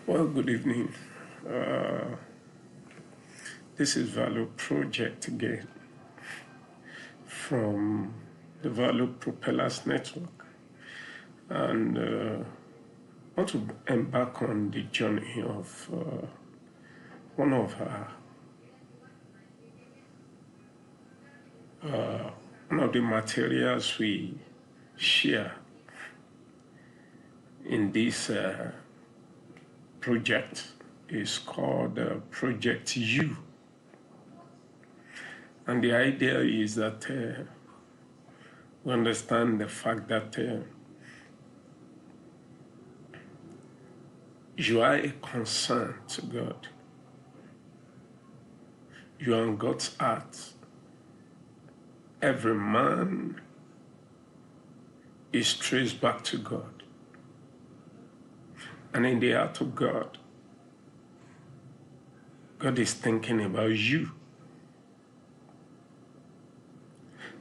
Well, good evening. This is Value Project again from the Value Propellers Network. And I want to embark on the journey of one of the materials we share in this project is called Project U. And the idea is that we understand the fact that you are a concern to God. You are on God's heart. Every man is traced back to God. And in the heart of God, God is thinking about you.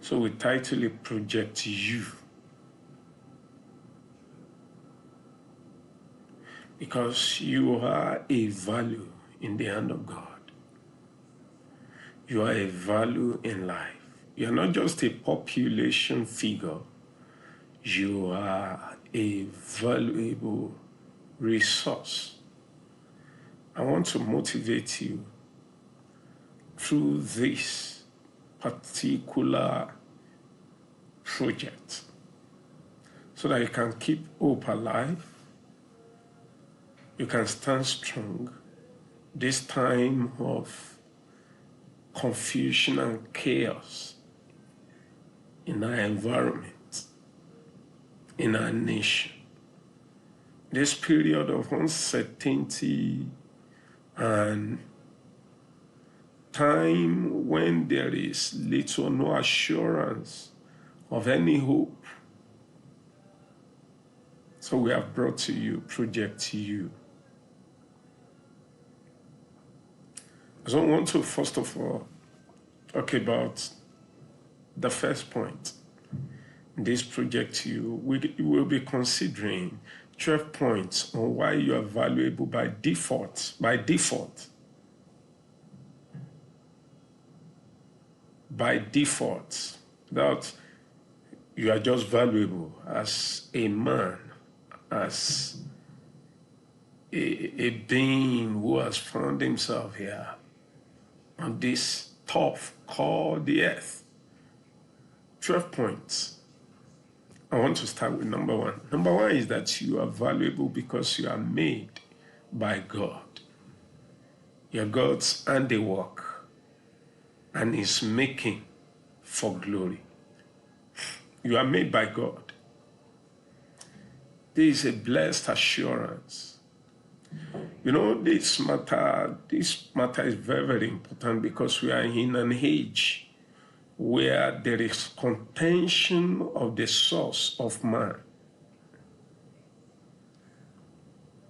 So we title it Project You. Because you are a value in the hand of God. You are a value in life. You are not just a population figure. You are a valuable resource. I want to motivate you through this particular project so that you can keep hope alive. You can stand strong this time of confusion and chaos in our environment, in our nation. This period of uncertainty and time when there is little or no assurance of any hope. So we have brought to you Project You. So I want to first of all talk about the first point. This Project You, we will be considering 12 points on why you are valuable by default. By default, that you are just valuable as a man, as a being who has found himself here on this turf called the earth. 12 points. I want to start with number one. Number one is that you are valuable because you are made by God. You're God's handiwork and His making for glory. You are made by God. This is a blessed assurance. You know, this matter is very, very important because we are in an age where there is contention of the source of man.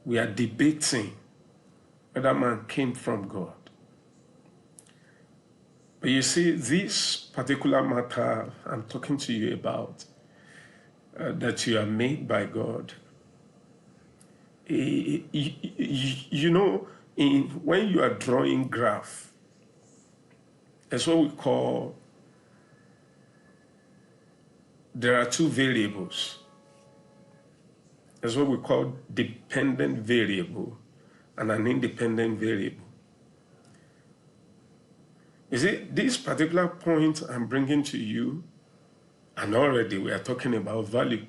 We are debating whether man came from God. But you see, this particular matter I'm talking to you about, that you are made by God, you know, when you are drawing graph, that's what we call, there are two variables. That's what we call dependent variable and an independent variable. You see, this particular point I'm bringing to you, and already we are talking about value.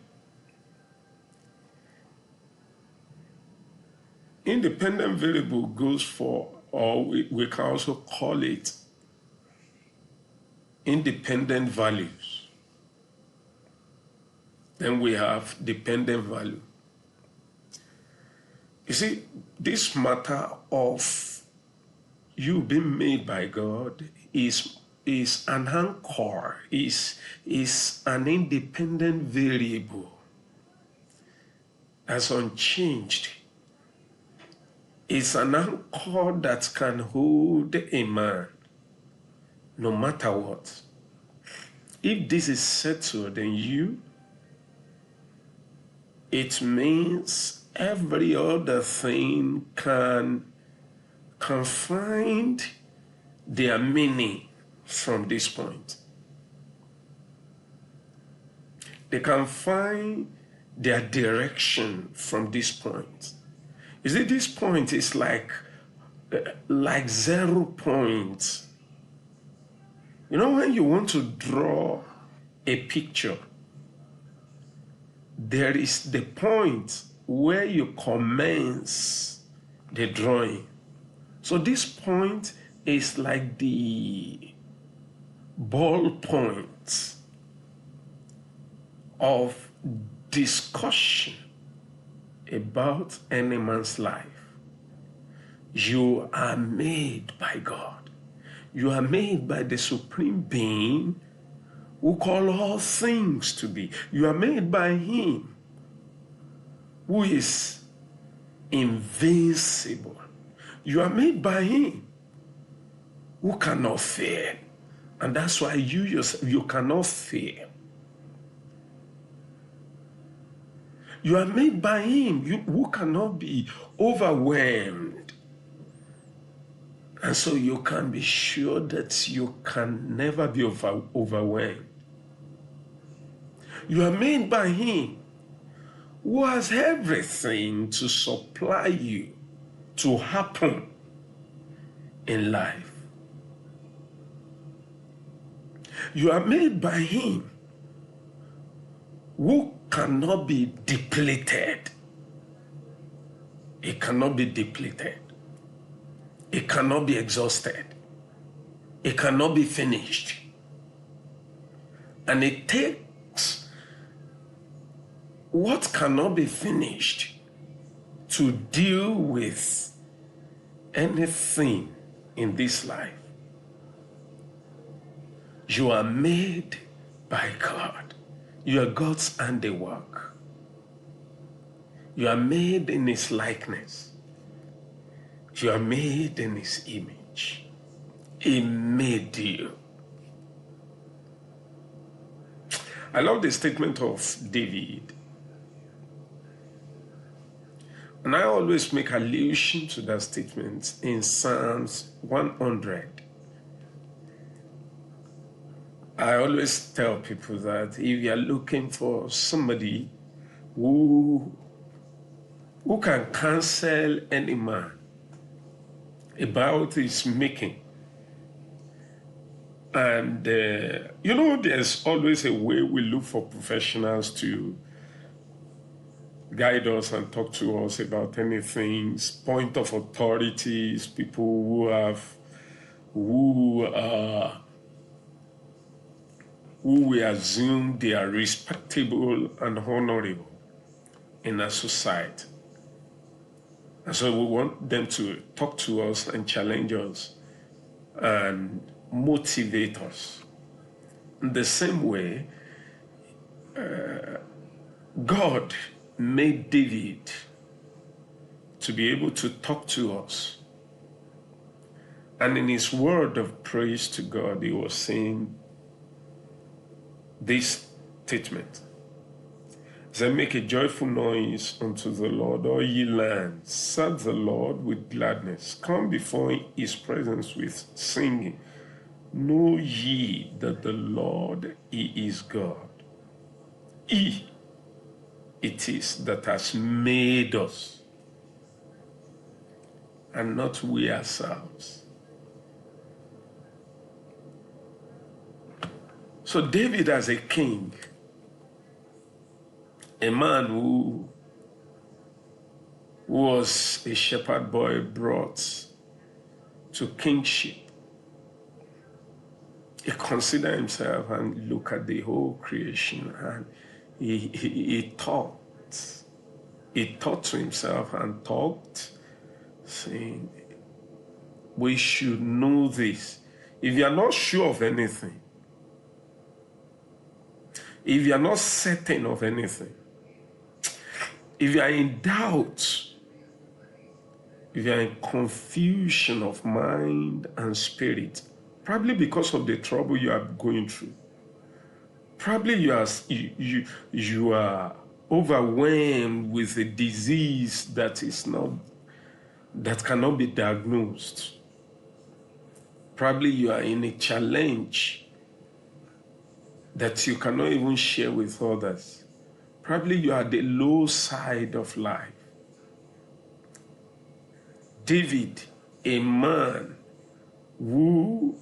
Independent variable goes for, or we can also call it independent values. Then we have dependent value. You see, this matter of you being made by God is an anchor, is an independent variable that's unchanged. It's an anchor that can hold a man no matter what. If this is settled in you, it means every other thing can find their meaning from this point. They can find their direction from this point. You see, this point is like 0 points. You know, when you want to draw a picture, there is the point where you commence the drawing. So this point is like the ball point of discussion about any man's life. You are made by God. You are made by the supreme being who call all things to be. You are made by him who is invincible. You are made by him who cannot fail. And that's why you yourself, you cannot fail. You are made by him who cannot be overwhelmed. And so you can be sure that you can never be overwhelmed. You are made by him who has everything to supply you to happen in life. You are made by him who cannot be depleted. It cannot be depleted. It cannot be exhausted. It cannot be finished. And it takes what cannot be finished to deal with anything in this life. You are made by God. You are God's handiwork. You are made in his likeness. You are made in his image. He made you. I love the statement of David. And I always make allusion to that statement in Psalms 100. I always tell people that if you are looking for somebody who can cancel any man about his making, and there's always a way we look for professionals to guide us and talk to us about anything, point of authorities, people who we assume they are respectable and honorable in our society. And so we want them to talk to us and challenge us and motivate us. In the same way, God made David to be able to talk to us. And in his word of praise to God, he was saying this statement. He said, make a joyful noise unto the Lord, all ye lands. Serve the Lord with gladness. Come before his presence with singing. Know ye that the Lord, he is God. He it is that has made us, and not we ourselves. So David, as a king, a man who was a shepherd boy brought to kingship, he considered himself and looked at the whole creation, and he thought to himself and talked, saying, we should know this. If you are not sure of anything, if you are not certain of anything, if you are in doubt, if you are in confusion of mind and spirit, probably because of the trouble you are going through, probably you are overwhelmed with a disease that cannot be diagnosed. Probably you are in a challenge that you cannot even share with others. Probably you are the low side of life. David, a man who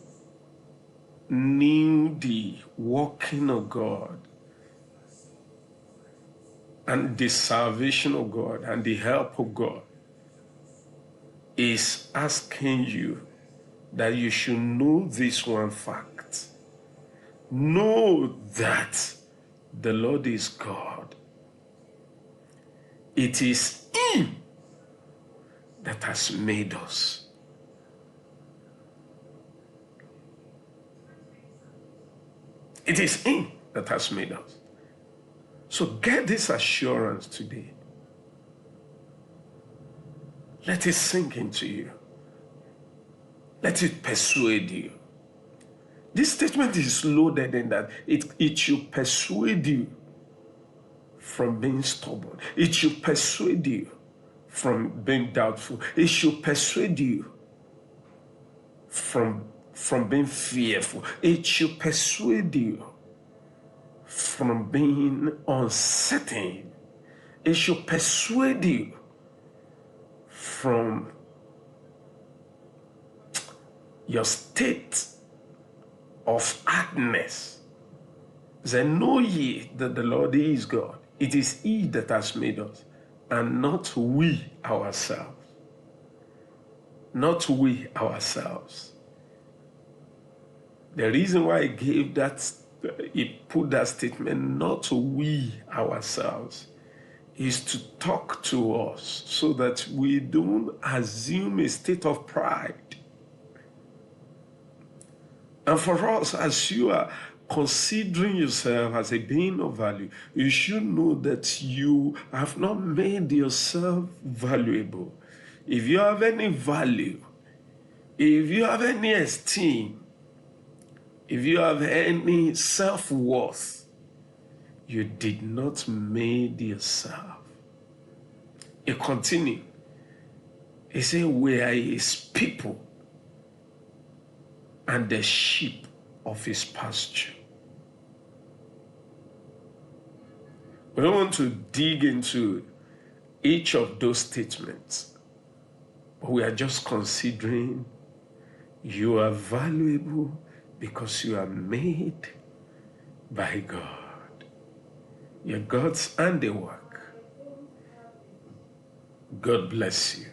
knew the working of God and the salvation of God and the help of God, is asking you that you should know this one fact. Know that the Lord is God. It is Him that has made us. It is Him that has made us. So get this assurance today. Let it sink into you. Let it persuade you. This statement is loaded in that it should persuade you from being stubborn. It should persuade you from being doubtful. It should persuade you from being fearful. It should persuade you from being uncertain. It should persuade you from your state of hardness. Then know ye that the Lord is God. It is He that has made us, and not we ourselves. Not we ourselves. The reason why He put that statement, not we ourselves, is to talk to us so that we don't assume a state of pride. And for us, as you are considering yourself as a being of value, you should know that you have not made yourself valuable. If you have any value, if you have any esteem, if you have any self-worth, you did not made yourself. It continues. He said, we are His people and the sheep of His pasture. We don't want to dig into each of those statements, but we are just considering you are valuable because you are made by God. You're God's handiwork. God bless you.